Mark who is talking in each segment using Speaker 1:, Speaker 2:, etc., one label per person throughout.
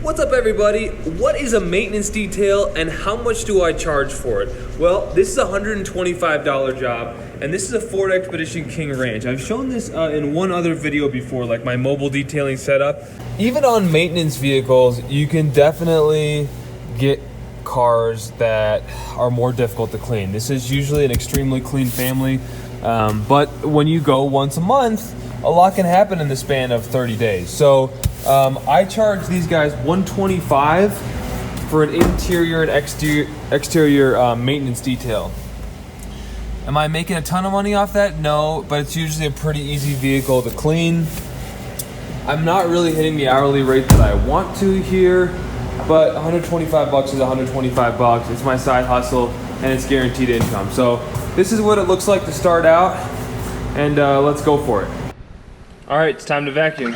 Speaker 1: What's up everybody? What is a maintenance detail and how much do I charge for it? Well, this is a $125 job and this is a Ford Expedition King Ranch. I've shown this in one other video before, like my mobile detailing setup. Even on maintenance vehicles, you can definitely get cars that are more difficult to clean. This is usually an extremely clean family, but when you go once a month, a lot can happen in the span of 30 days. So I charge these guys $125 for an interior and exterior maintenance detail. Am I making a ton of money off that? No, but it's usually a pretty easy vehicle to clean. I'm not really hitting the hourly rate that I want to here, but 125 bucks is 125 bucks. It's my side hustle and it's guaranteed income. So this is what it looks like to start out, and let's go for it. All right, it's time to vacuum.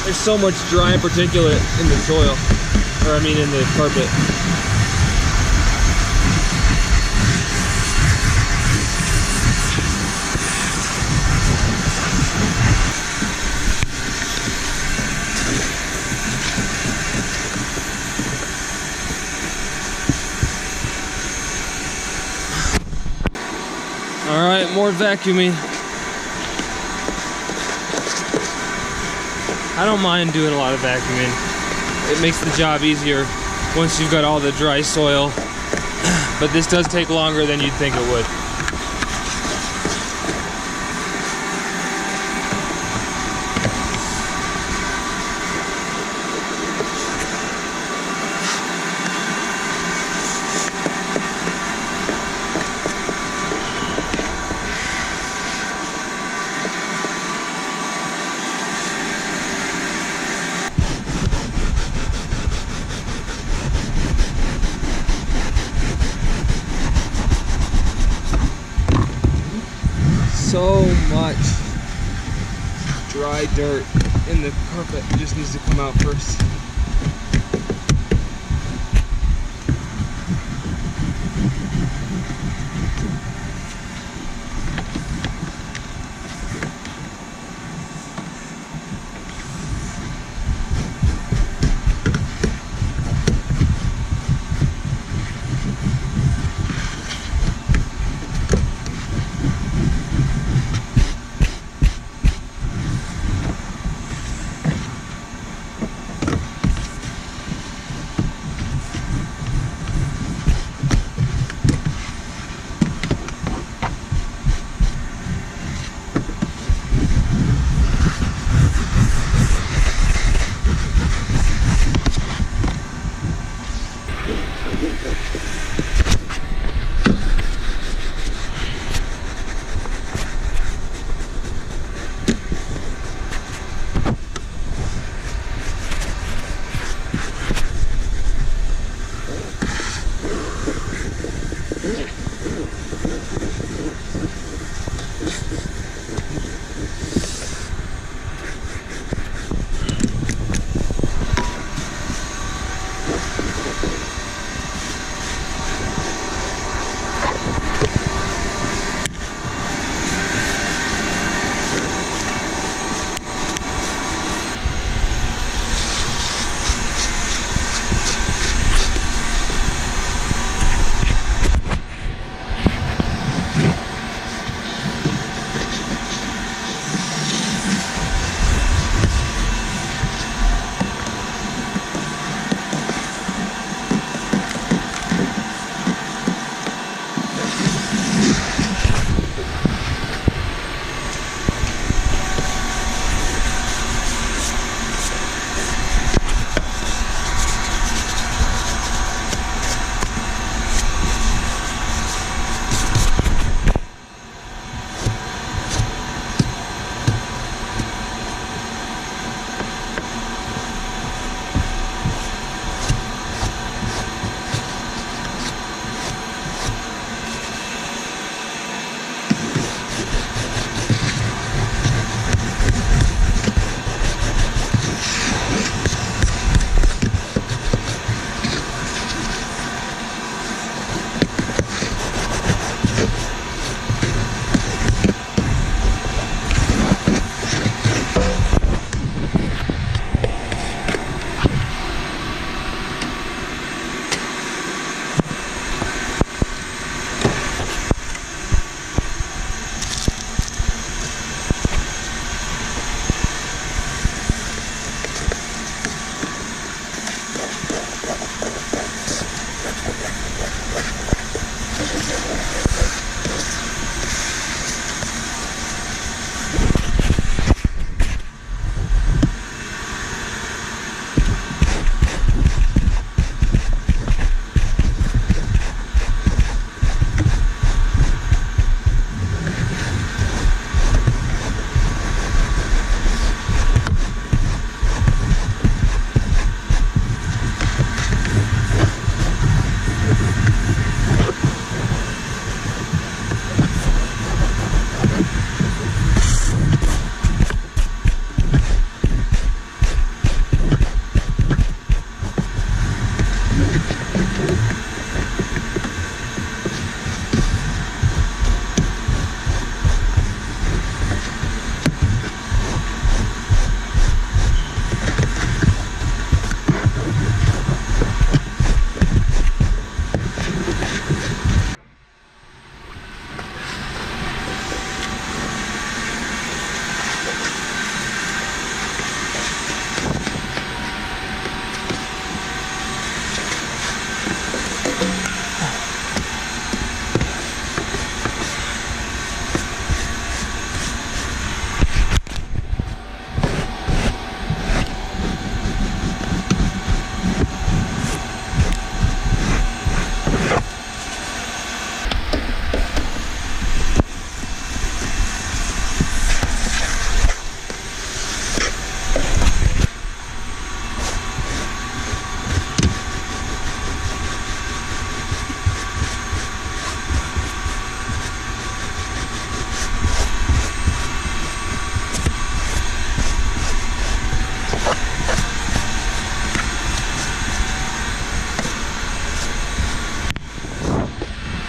Speaker 1: There's so much dry particulate in the soil, or I mean in the carpet. All right, more vacuuming. I don't mind doing a lot of vacuuming. It makes the job easier once you've got all the dry soil, but this does take longer than you'd think it would. So much dry dirt in the carpet. It just needs to come out first.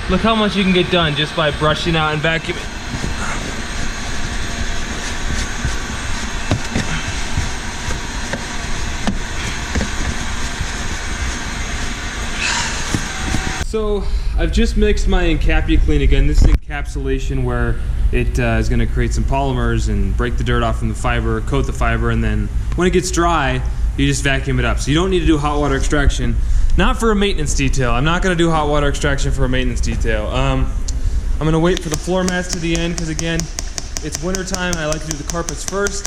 Speaker 1: Look how much you can get done just by brushing out and vacuuming. So I've just mixed my encapsulation again. This is encapsulation where it is going to create some polymers and break the dirt off from the fiber, coat the fiber, and then when it gets dry, you just vacuum it up. So you don't need to do hot water extraction. Not for a maintenance detail. I'm not going to do hot water extraction for a maintenance detail. I'm going to wait for the floor mats to the end because, again, it's winter time and I like to do the carpets first.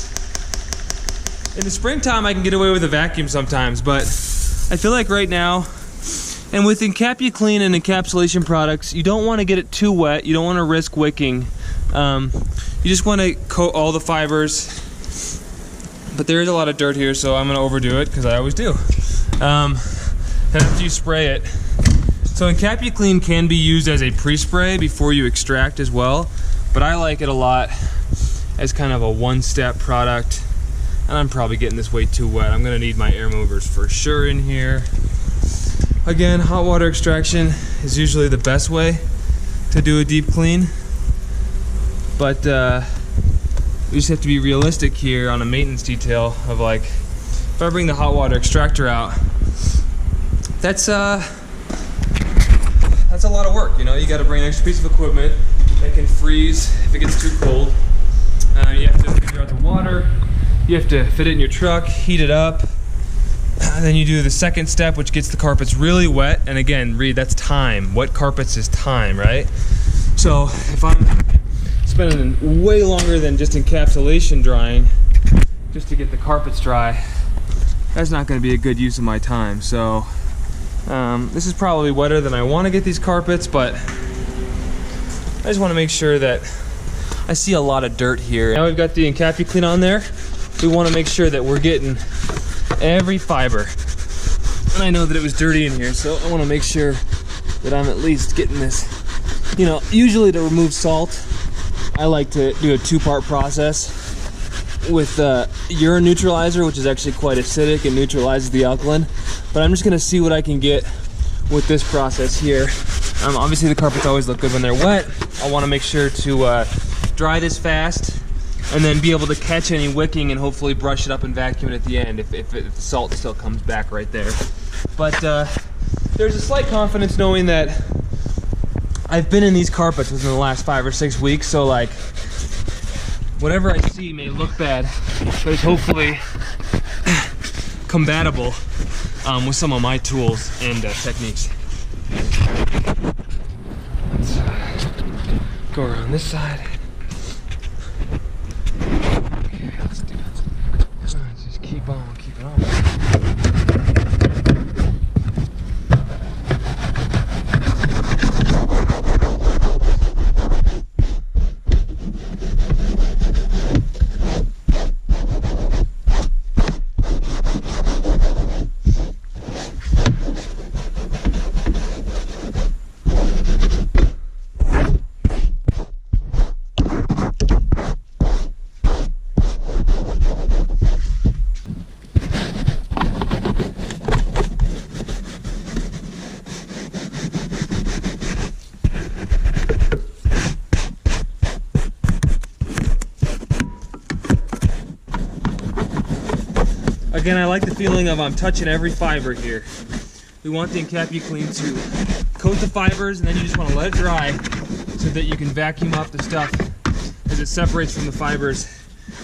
Speaker 1: In the springtime, I can get away with a vacuum sometimes, but I feel like right now, and with encapsulation and encapsulation products, you don't want to get it too wet. You don't want to risk wicking. You just want to coat all the fibers. But there is a lot of dirt here, so I'm going to overdo it because I always do. And after you spray it, so encapsulation can be used as a pre-spray before you extract as well, but I like it a lot as kind of a one-step product. And I'm probably getting this way too wet. I'm gonna need my air movers for sure in here. Again, hot water extraction is usually the best way to do a deep clean, but we just have to be realistic here on a maintenance detail of like, if I bring the hot water extractor out, that's a lot of work, you know. You got to bring an extra piece of equipment that can freeze if it gets too cold. You have to figure out the water. You have to fit it in your truck, heat it up. Then you do the second step, which gets the carpets really wet. And again, Reed, that's time. Wet carpets is time, right? So if I'm spending way longer than just encapsulation drying just to get the carpets dry, that's not going to be a good use of my time. So this is probably wetter than I want to get these carpets, but I just want to make sure that I see a lot of dirt here. Now we've got the encapsulation on there. We want to make sure that we're getting every fiber. And I know that it was dirty in here, so I want to make sure that I'm at least getting this. You know, usually to remove salt, I like to do a two-part process with urine neutralizer, which is actually quite acidic and neutralizes the alkaline. But I'm just gonna see what I can get with this process here. Obviously the carpets always look good when they're wet. I wanna make sure to dry this fast and then be able to catch any wicking and hopefully brush it up and vacuum it at the end if the salt still comes back right there. But there's a slight confidence knowing that I've been in these carpets within the last 5 or 6 weeks, so like whatever I see may look bad, but it's hopefully compatible with some of my tools and techniques. Let's go around this side. Okay, let's do it. Let's just keep on, keep it on. Again, I like the feeling of I'm touching every fiber here. We want the encapsulation to coat the fibers, and then you just want to let it dry so that you can vacuum up the stuff as it separates from the fibers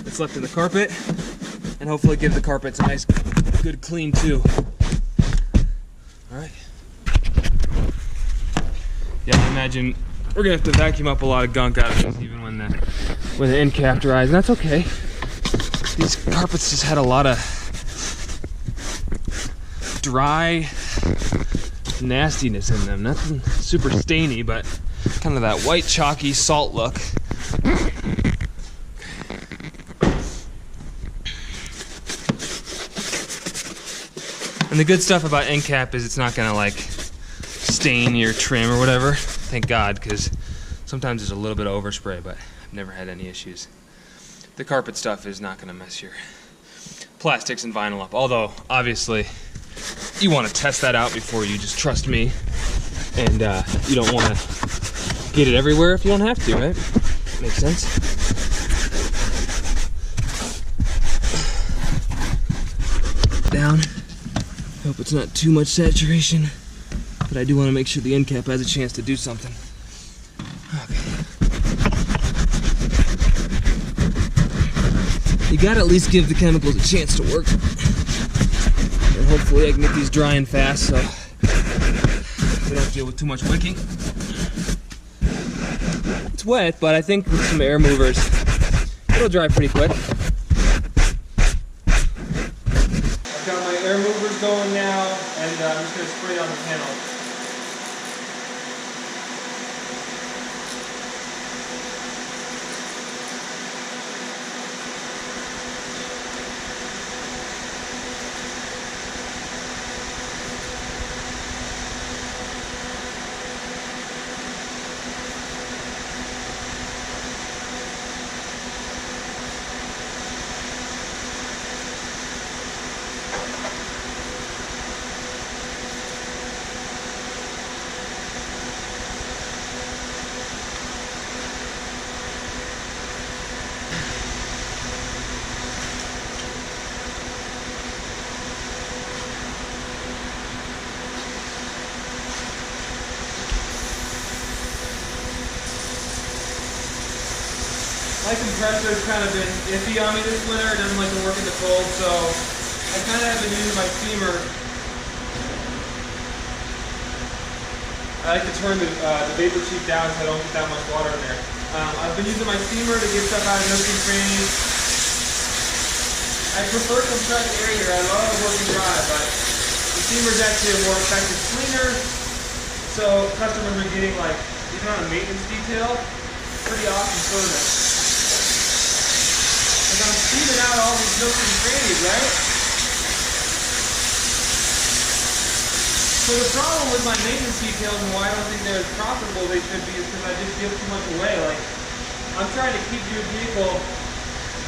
Speaker 1: that's left in the carpet, and hopefully give the carpets a nice, good clean too. All right. Yeah, I imagine we're gonna have to vacuum up a lot of gunk out of this even when the end cap dries, and that's okay. These carpets just had a lot of dry nastiness in them. Nothing super stainy, but kind of that white chalky salt look. And the good stuff about end cap is it's not gonna like stain your trim or whatever. Thank God, because sometimes there's a little bit of overspray, but I've never had any issues. The carpet stuff is not gonna mess your plastics and vinyl up, although obviously you want to test that out before you just trust me, and you don't want to get it everywhere if you don't have to, right? Makes sense. Down. Hope it's not too much saturation, but I do want to make sure the end cap has a chance to do something. Okay. You gotta at least give the chemicals a chance to work. And hopefully I can get these drying fast so we don't deal with too much wicking. It's wet, but I think with some air movers, it'll dry pretty quick. I've got my air movers going now, and I'm just gonna spray on the panel. My compressor's kind of been iffy on me this winter. It doesn't like to work in the cold, so I kind of have been using my steamer. I like to turn the vapor sheet down so I don't get that much water in there. I've been using my steamer to get stuff out of nooks and crannies. I prefer compressed air here. I love working dry, but the steamer is actually a more effective cleaner. So customers are getting, like, even on a maintenance detail, pretty awesome service. I'm steaming out all these nooks and crannies, right? So the problem with my maintenance details and why I don't think they're as profitable they should be is because I just give too much away. Like, I'm trying to keep your vehicle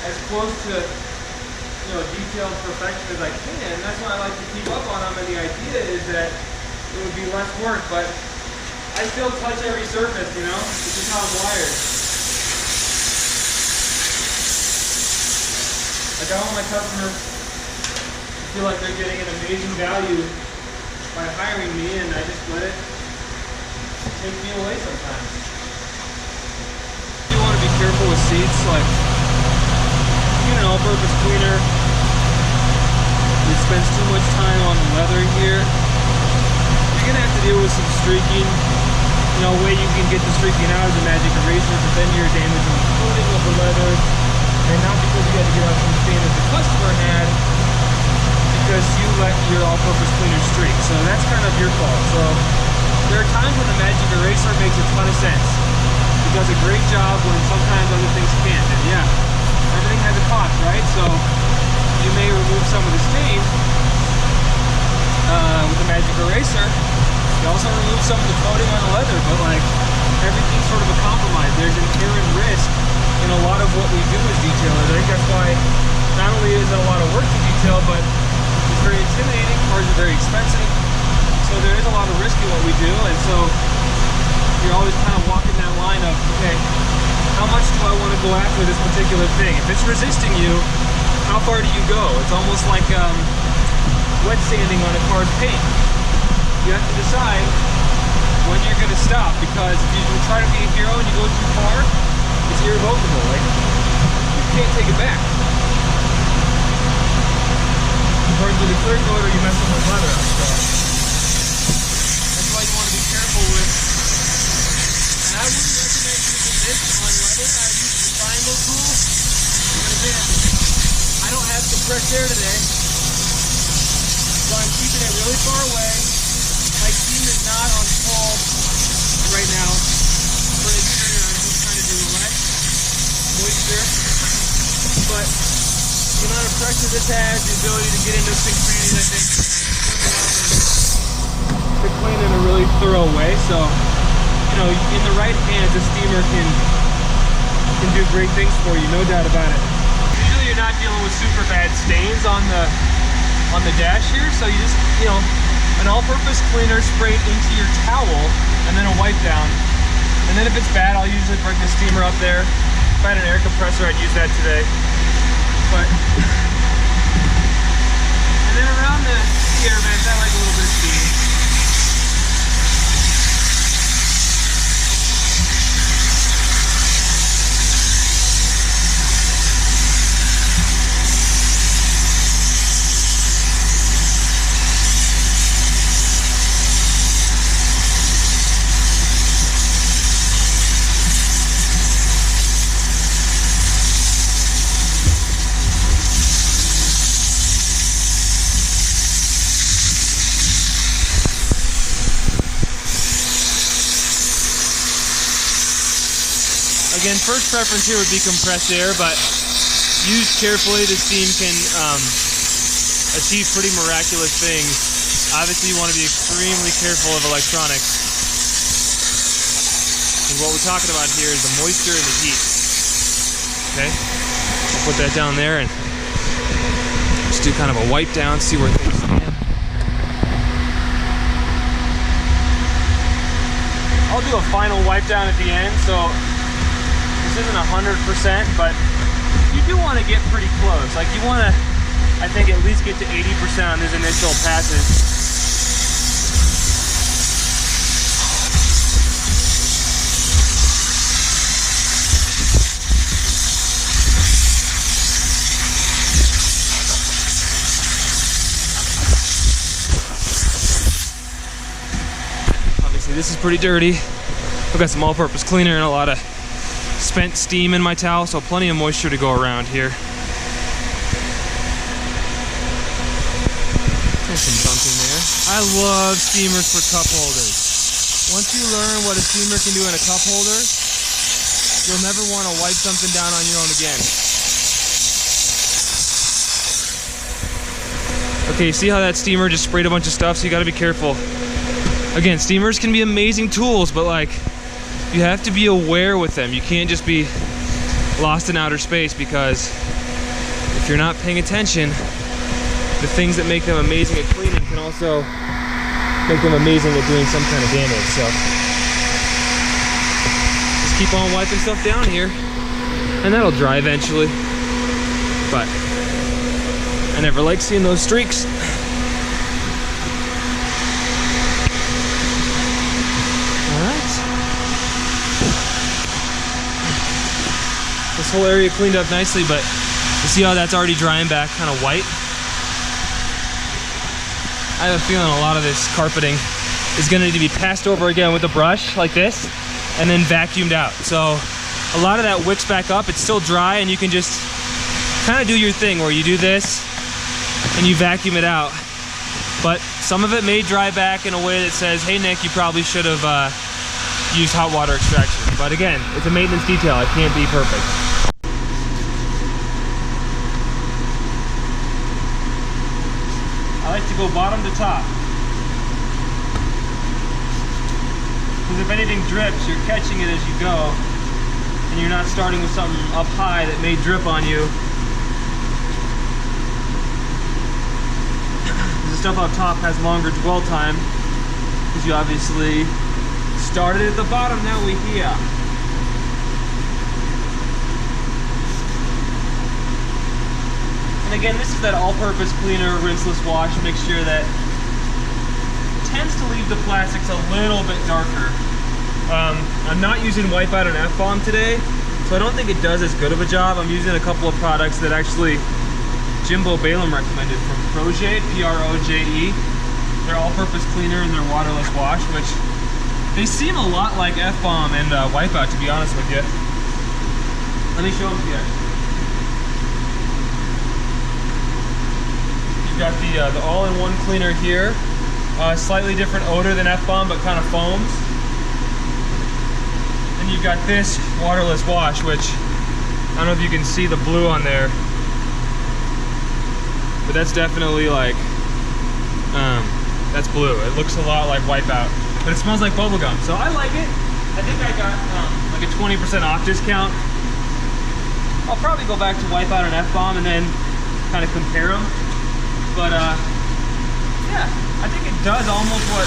Speaker 1: as close to, you know, detailed perfection as I can. That's why I like to keep up on them, and the idea is that it would be less work, but I still touch every surface, you know? This is how I'm wired. Like, I want my customers to feel like they're getting an amazing value by hiring me, and I just let it take me away sometimes. You want to be careful with seats. Like, get an all-purpose cleaner. It spends too much time on the leather here. You're gonna have to deal with some streaking. You know, a way you can get the streaking out is a magic eraser, but then you're damaging the coating of the leather. And not because you had to get out some stain that the customer had, because you let your all-purpose cleaner streak. So that's kind of your fault. So there are times when the magic eraser makes a ton of sense. It does a great job when sometimes other things can't. And yeah, everything has a cost, right? So you may remove some of the stain with the magic eraser. You also remove some of the coating on the leather, but like, everything's sort of a compromise. There's an inherent risk in a lot of what we do as detailers. I think that's why not only is it a lot of work to detail, but it's very intimidating, cars are very expensive. So there is a lot of risk in what we do, and so you're always kind of walking that line of, okay, how much do I want to go after this particular thing? If it's resisting you, how far do you go? It's almost like wet sanding on a car's paint. You have to decide when you're going to stop, because if you try to be a hero and you go too far, it's irrevocable. Like, you can't take it back. According to the clear coater, you mess up with leather. So that's why you want to be careful with. And I wouldn't recommend using this on leather. I use the triangle tool. But again, I don't have compressed air today, so I'm keeping it really far away. My steam is not on full right now. For the interior, I'm just trying to do wet moisture. But the amount of pressure this has, the ability to get into some crannies, I think, to clean in a really thorough way. So, you know, in the right hands, a steamer can do great things for you, no doubt about it. Usually you're not dealing with super bad stains on the dash here, so you just, you know, an all-purpose cleaner sprayed into your towel and then a wipe down And then if it's bad, I'll usually bring the steamer up there. If I had an air compressor, I'd use that today. But, and then around the air vents, I like a little bit of steam. Again, first preference here would be compressed air, but used carefully, the steam can achieve pretty miraculous things. Obviously, you want to be extremely careful of electronics. And what we're talking about here is the moisture and the heat. Okay, I'll put that down there and just do kind of a wipe down, see where things stand. I'll do a final wipe down at the end, so this isn't 100%, but you do want to get pretty close. Like you want to, I think, at least get to 80% on these initial passes. Obviously, this is pretty dirty. I've got some all-purpose cleaner and a lot of spent steam in my towel, so plenty of moisture to go around here. There's some bunking there. I love steamers for cup holders. Once you learn what a steamer can do in a cup holder, you'll never want to wipe something down on your own again. Okay, see how that steamer just sprayed a bunch of stuff, so you got to be careful. Again, steamers can be amazing tools, but like, you have to be aware with them. You can't just be lost in outer space, because if you're not paying attention, the things that make them amazing at cleaning can also make them amazing at doing some kind of damage. So just keep on wiping stuff down here, and that'll dry eventually. But I never like seeing those streaks. This whole area cleaned up nicely, but you see how that's already drying back kind of white? I have a feeling a lot of this carpeting is going to need to be passed over again with a brush like this and then vacuumed out. So a lot of that wicks back up. It's still dry, and you can just kind of do your thing where you do this and you vacuum it out. But some of it may dry back in a way that says, hey Nick, you probably should have used hot water extraction. But again, it's a maintenance detail. It can't be perfect. I like to go bottom to top, because if anything drips, you're catching it as you go, and you're not starting with something up high that may drip on you. The stuff up top has longer dwell time, because you obviously started at the bottom, now we're here. And again, this is that all-purpose cleaner, rinseless wash mixture that tends to leave the plastics a little bit darker. I'm not using Wipeout and F-Bomb today, so I don't think it does as good of a job. I'm using a couple of products that actually Jimbo Balaam recommended from Proje, P-R-O-J-E. They're all-purpose cleaner and they're waterless wash, which they seem a lot like F-Bomb and Wipeout, to be honest with you. Let me show them to you. Got the all-in-one cleaner here. Slightly different odor than F-Bomb, but kind of foams. And you've got this waterless wash, which I don't know if you can see the blue on there, but that's definitely like, that's blue. It looks a lot like Wipeout, but it smells like bubblegum, so I like it. I think I got like a 20% off discount. I'll probably go back to Wipeout and F-Bomb and then kind of compare them. But yeah, I think it does almost what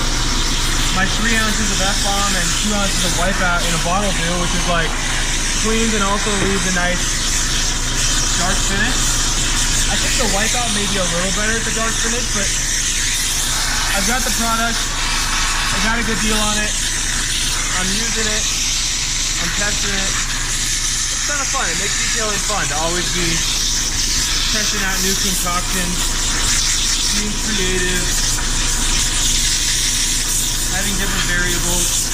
Speaker 1: my 3 ounces of F-bomb and 2 ounces of Wipeout in a bottle do, which is like cleans and also leaves a nice dark finish. I think the Wipeout may be a little better at the dark finish, but I've got the product. I got a good deal on it. I'm using it. I'm testing it. It's kind of fun. It makes detailing fun to always be testing out new concoctions, being creative, having different variables.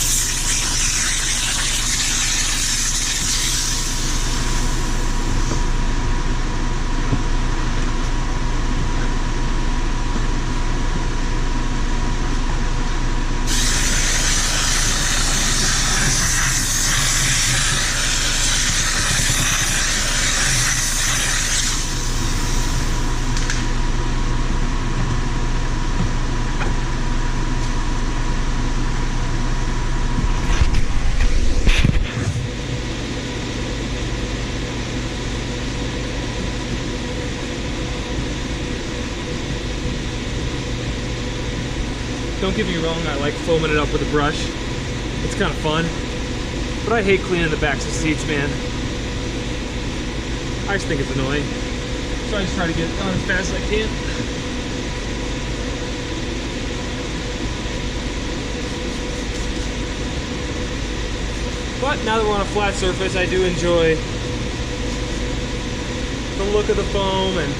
Speaker 1: Don't get me wrong, I like foaming it up with a brush. It's kind of fun. But I hate cleaning the backs of seats, man. I just think it's annoying. So I just try to get it done as fast as I can. But now that we're on a flat surface, I do enjoy the look of the foam and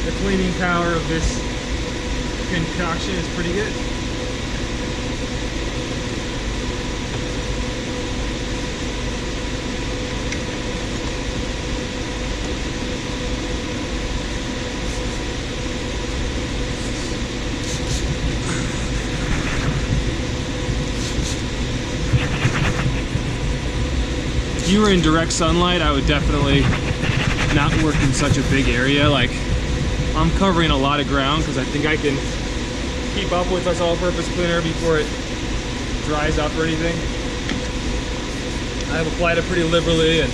Speaker 1: the cleaning power of this concoction is pretty good. If you were in direct sunlight, I would definitely not work in such a big area. Like, I'm covering a lot of ground because I think I can keep up with this all-purpose cleaner before it dries up or anything. I have applied it pretty liberally, and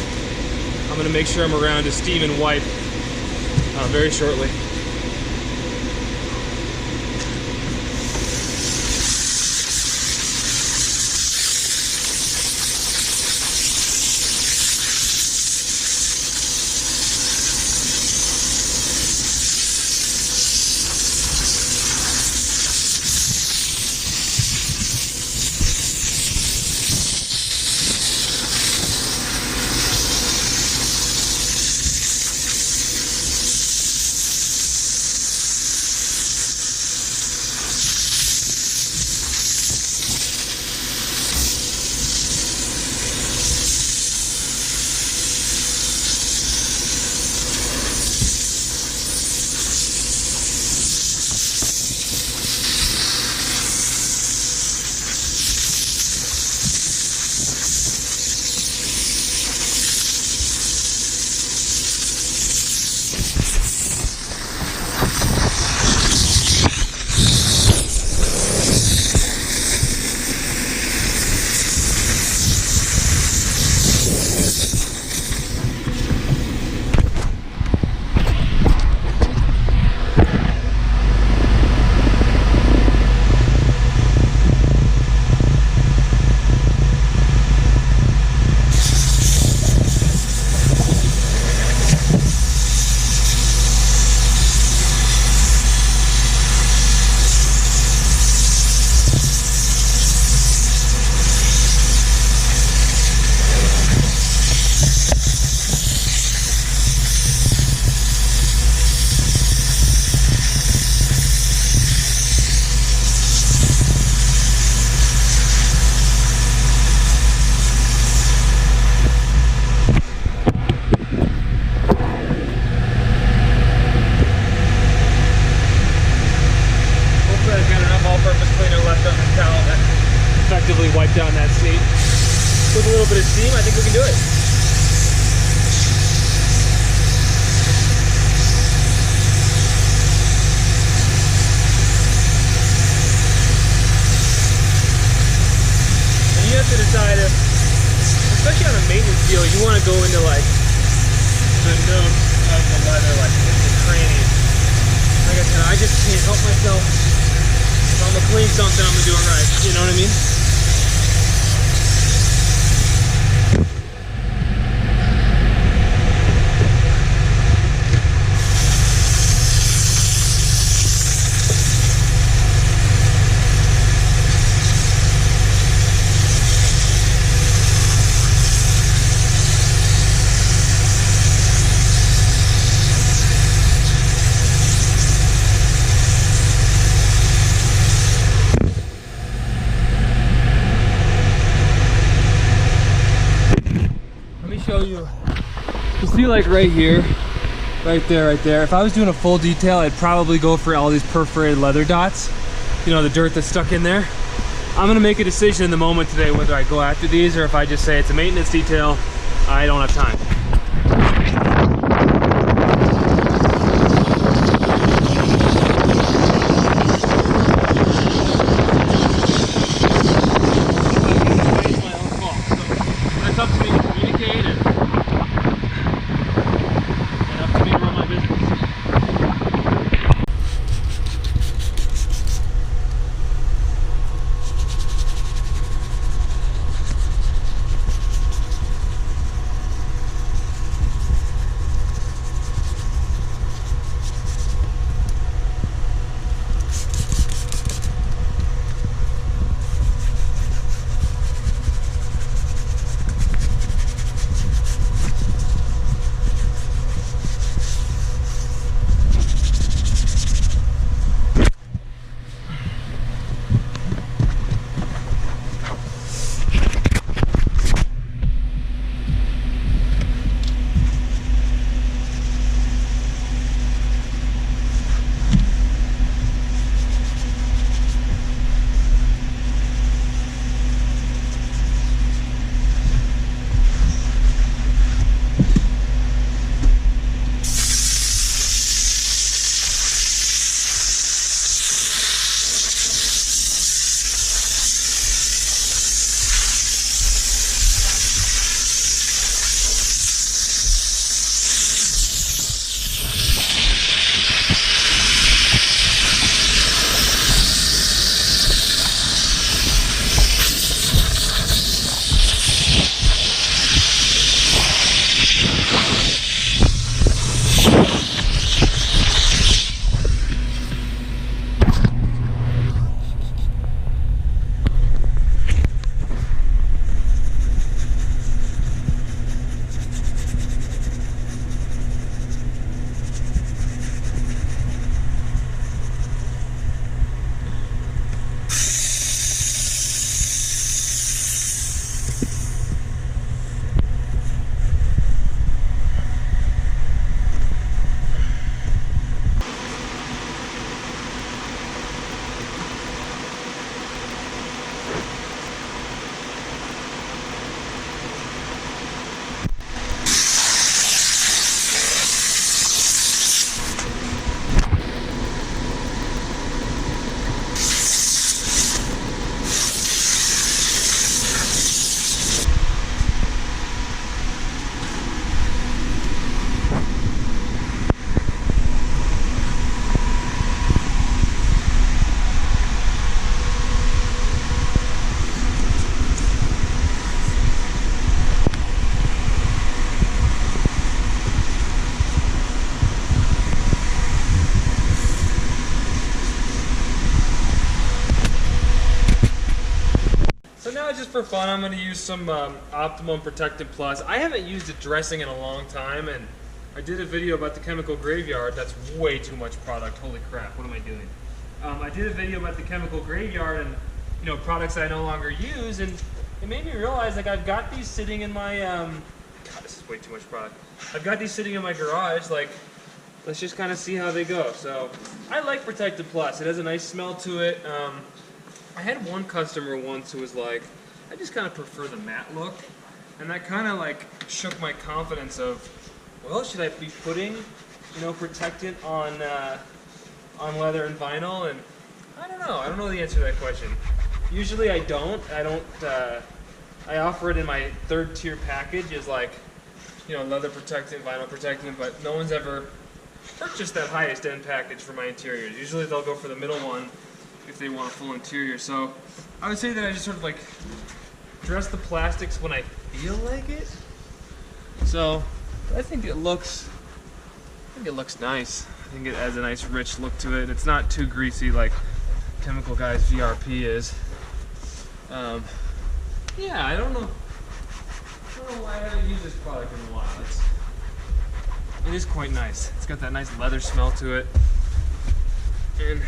Speaker 1: I'm going to make sure I'm around to steam and wipe very shortly. Wipe down that seat with a little bit of steam. I think we can do it. And you have to decide if, especially on a maintenance deal, you want to go into like the notes of the leather, like the crannies. Like I said, I just can't help myself. I'm gonna clean something, I'm gonna do it right. You know what I mean? Show you. You see, like right here, right there. If I was doing a full detail, I'd probably go for all these perforated leather dots. You know, the dirt that's stuck in there. I'm gonna make a decision in the moment today whether I go after these or if I just say it's a maintenance detail. I don't have time. Just for fun, I'm going to use some Optimum Protectant Plus. I haven't used a dressing in a long time, and I did a video about the chemical graveyard. That's way too much product. Holy crap, what am I doing? I did a video about the chemical graveyard and, you know, products I no longer use, and it made me realize, like, I've got these sitting in my, God, this is way too much product. I've got these sitting in my garage, like, let's just kind of see how they go. So, I like Protectant Plus. It has a nice smell to it. I had one customer once who was like, I just kind of prefer the matte look, and that kind of like shook my confidence of, well, should I be putting, you know, Protectant on leather and vinyl? And I don't know the answer to that question. Usually I don't. I offer it in my third tier package as, like, you know, leather protectant, vinyl protectant, but no one's ever purchased that highest end package for my interiors. Usually they'll go for the middle one, if they want a full interior. So I would say that I just sort of like dress the plastics when I feel like it. So I think it looks nice. I think it adds a nice rich look to it. It's not too greasy like Chemical Guy's VRP is. Yeah, I don't know why I haven't used this product in a while. It is quite nice. It's got that nice leather smell to it. And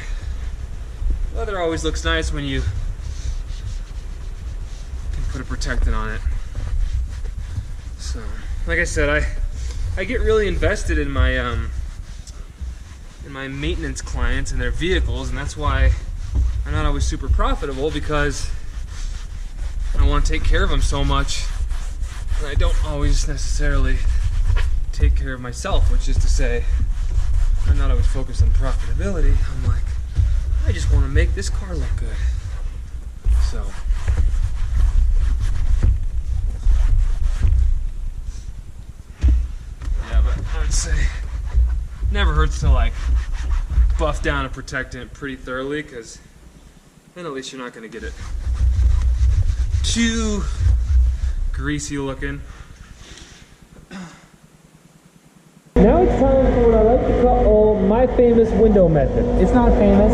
Speaker 1: leather always looks nice when you can put a protectant on it. So, like I said, I get really invested in my maintenance clients and their vehicles, and that's why I'm not always super profitable, because I want to take care of them so much, and I don't always necessarily take care of myself, which is to say, I'm not always focused on profitability. I'm like, I just want to make this car look good. So, yeah, but I would say never hurts to like buff down a protectant pretty thoroughly, because then at least you're not going to get it too greasy looking. Now it's time for what I like to call my famous window method.
Speaker 2: It's not famous.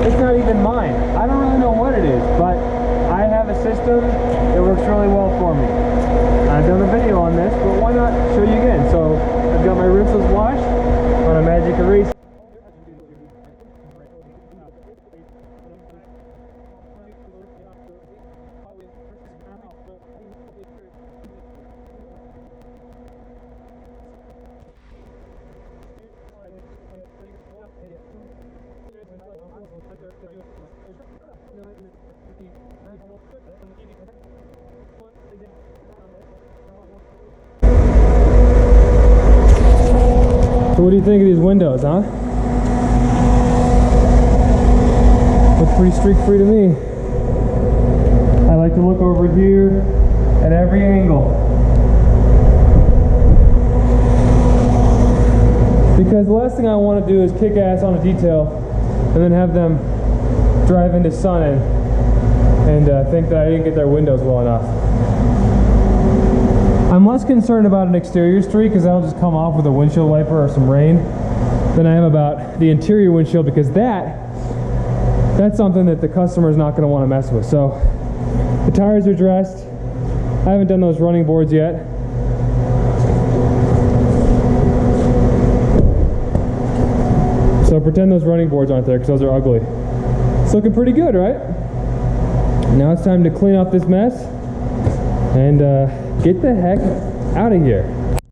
Speaker 2: It's not even mine. I don't really know what it is, but I have a system that works really well for me. I've done a video on this, but why not show you again? So I've got my rinseless wash on a magic eraser.
Speaker 1: So what do you think of these windows, huh? Looks pretty streak-free to me. I like to look over here at every angle, because the last thing I want to do is kick ass on a detail and then have them drive into sun and think that I didn't get their windows well enough. I'm less concerned about an exterior streak, because that'll just come off with a windshield wiper or some rain, than I am about the interior windshield, because that's something that the customer is not going to want to mess with. So the tires are dressed. I haven't done those running boards yet. So pretend those running boards aren't there, because those are ugly. It's looking pretty good, right? Now it's time to clean up this mess and get the heck out of here.